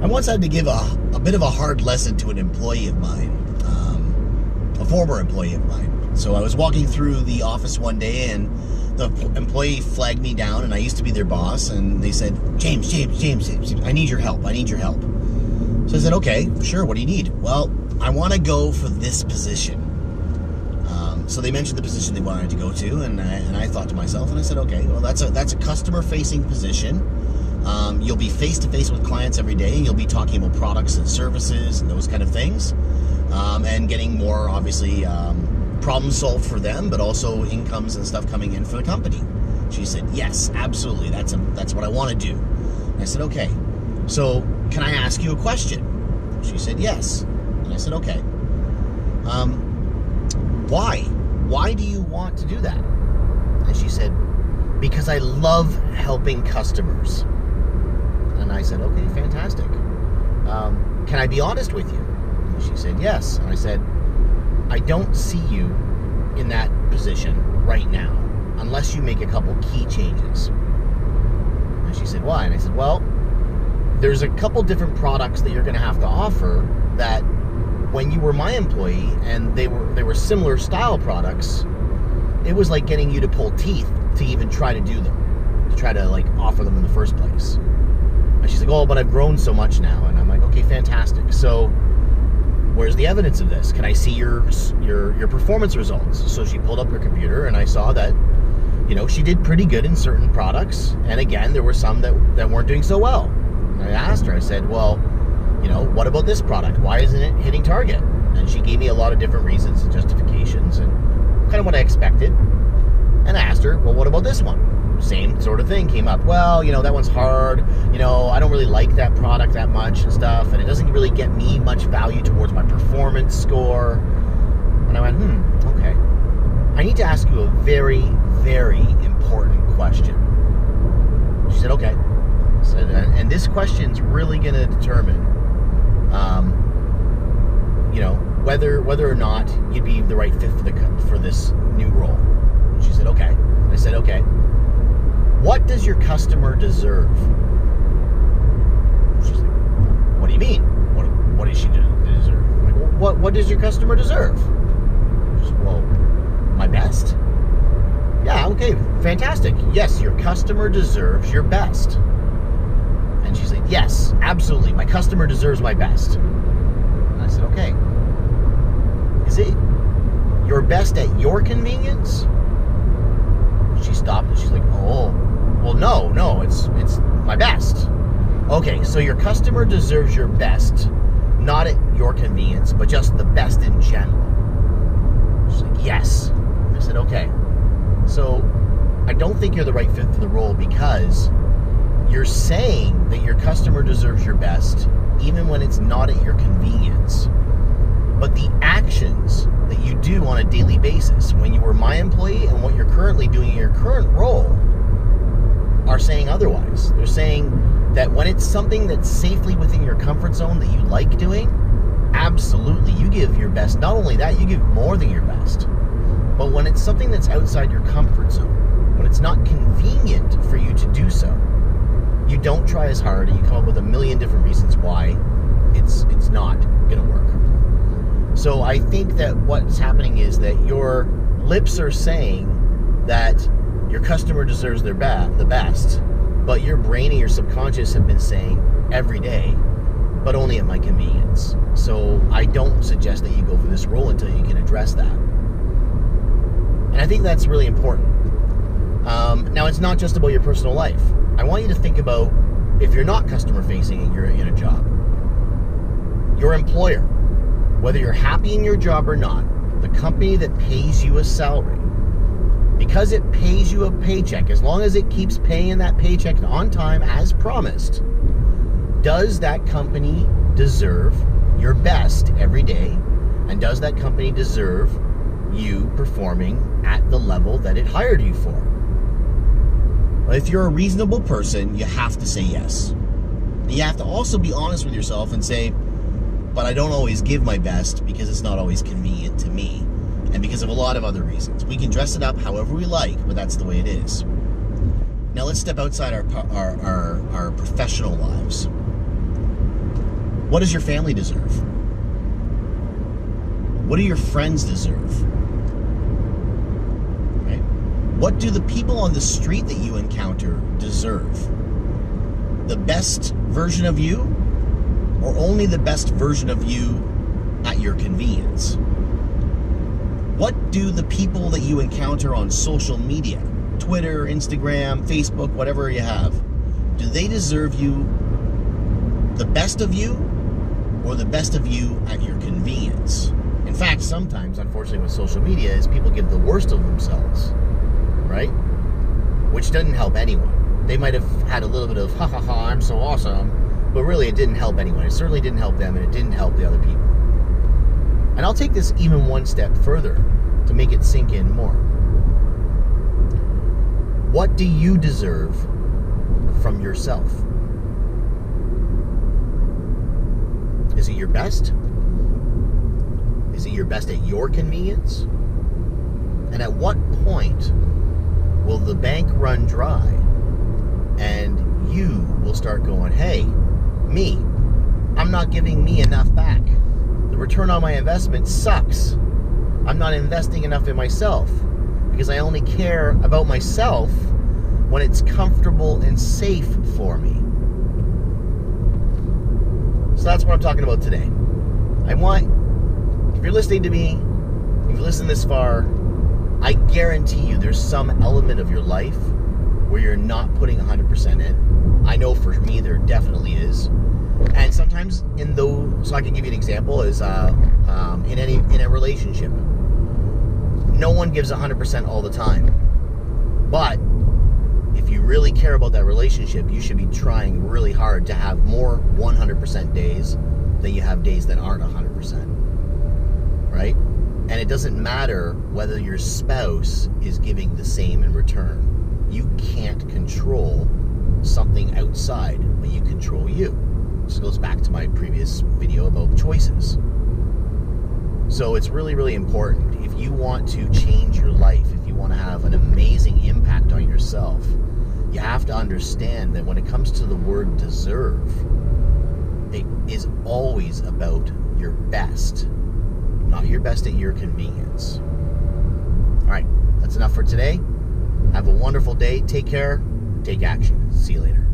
I once had to give a bit of a hard lesson to an employee of mine, a former employee of mine. So I was walking through the office one day, and the employee flagged me down, and I used to be their boss, and they said, James, I need your help. So I said, okay, sure, what do you need? Well, I want to go for this position. So they mentioned the position they wanted to go to, and I thought to myself, and I said, okay, well, that's a customer-facing position. You'll be face-to-face with clients every day, and you'll be talking about products and services and those kind of things, and getting more, obviously, problems solved for them, but also incomes and stuff coming in for the company. She said, yes, absolutely, that's what I want to do. And I said, okay, so can I ask you a question? She said, yes. And I said, okay. Why? Why do you want to do that? And she said, because I love helping customers. And I said, okay, fantastic. Can I be honest with you? And she said, yes. And I said, I don't see you in that position right now unless you make a couple key changes. And she said, why? And I said, well, there's a couple different products that you're going to have to offer that when you were my employee and they were similar style products, it was like getting you to pull teeth to even try to do them, to try to like offer them in the first place. And she's like, oh, but I've grown so much now. And I'm like, okay, fantastic. So where's the evidence of this? Can I see your performance results? So she pulled up her computer, and I saw that, you know, she did pretty good in certain products. And again, there were some that weren't doing so well. And I asked her, I said, well, you know, what about this product? Why isn't it hitting target? And she gave me a lot of different reasons and justifications, and kind of what I expected. And I asked her, well, what about this one? Same sort of thing came up. Well, you know, that one's hard. You know, I don't really like that product that much and stuff, and it doesn't really get me much value towards my performance score. And I went, okay. I need to ask you a very, very important question. She said, okay. I said, and this question's really going to determine, you know, whether or not you'd be the right fit for this new role. And she said, okay. I said, okay. What does your customer deserve? She's like, what do you mean? What does she deserve? I'm like, well, what does your customer deserve? She's like, well, my best. Yeah, okay, fantastic. Yes, your customer deserves your best. And she's like, yes, absolutely. My customer deserves my best. And I said, okay. Is it your best at your convenience? She stopped and she's like, oh, well, no, it's my best. Okay, so your customer deserves your best, not at your convenience, but just the best in general. She's like, yes. I said, okay. So I don't think you're the right fit for the role because you're saying that your customer deserves your best even when it's not at your convenience. But the actions that you do on a daily basis when you were my employee and what you're currently doing in your current role are saying otherwise. They're saying that when it's something that's safely within your comfort zone that you like doing, absolutely, you give your best. Not only that, you give more than your best. But when it's something that's outside your comfort zone, when it's not convenient for you to do so, you don't try as hard and you come up with a million different reasons why it's not going to work. So I think that what's happening is that your lips are saying that your customer deserves the best, but your brain and your subconscious have been saying every day, but only at my convenience. So I don't suggest that you go for this role until you can address that. And I think that's really important. Now, it's not just about your personal life. I want you to think about if you're not customer facing and you're in a job. Your employer, whether you're happy in your job or not, the company that pays you a salary, because it pays you a paycheck, as long as it keeps paying that paycheck on time as promised, does that company deserve your best every day? And does that company deserve you performing at the level that it hired you for? If you're a reasonable person, you have to say yes. And you have to also be honest with yourself and say, but I don't always give my best because it's not always convenient to me. And because of a lot of other reasons. We can dress it up however we like, but that's the way it is. Now let's step outside our professional lives. What does your family deserve? What do your friends deserve? Right? What do the people on the street that you encounter deserve? The best version of you, or only the best version of you at your convenience? What do the people that you encounter on social media, Twitter, Instagram, Facebook, whatever you have, do they deserve you the best of you, or the best of you at your convenience? In fact, sometimes, unfortunately, with social media, is people give the worst of themselves, right? Which doesn't help anyone. They might have had a little bit of, ha ha ha, I'm so awesome, but really it didn't help anyone. It certainly didn't help them, and it didn't help the other people. And I'll take this even one step further to make it sink in more. What do you deserve from yourself? Is it your best? Is it your best at your convenience? And at what point will the bank run dry and you will start going, hey, me, I'm not giving me enough back. The return on my investment sucks. I'm not investing enough in myself because I only care about myself when it's comfortable and safe for me. So that's what I'm talking about today. If you're listening to me, if you've listened this far, I guarantee you there's some element of your life where you're not putting 100% in. I know for me there definitely is. And sometimes in those, so I can give you an example, is in a relationship. No one gives 100% all the time. But if you really care about that relationship, you should be trying really hard to have more 100% days than you have days that aren't 100%. Right? And it doesn't matter whether your spouse is giving the same in return. You can't control something outside, but you control you. This goes back to my previous video about choices. So it's really, really important. If you want to change your life, if you want to have an amazing impact on yourself, you have to understand that when it comes to the word deserve, it is always about your best, not your best at your convenience. All right, that's enough for today. Have a wonderful day. Take care. Take action. See you later.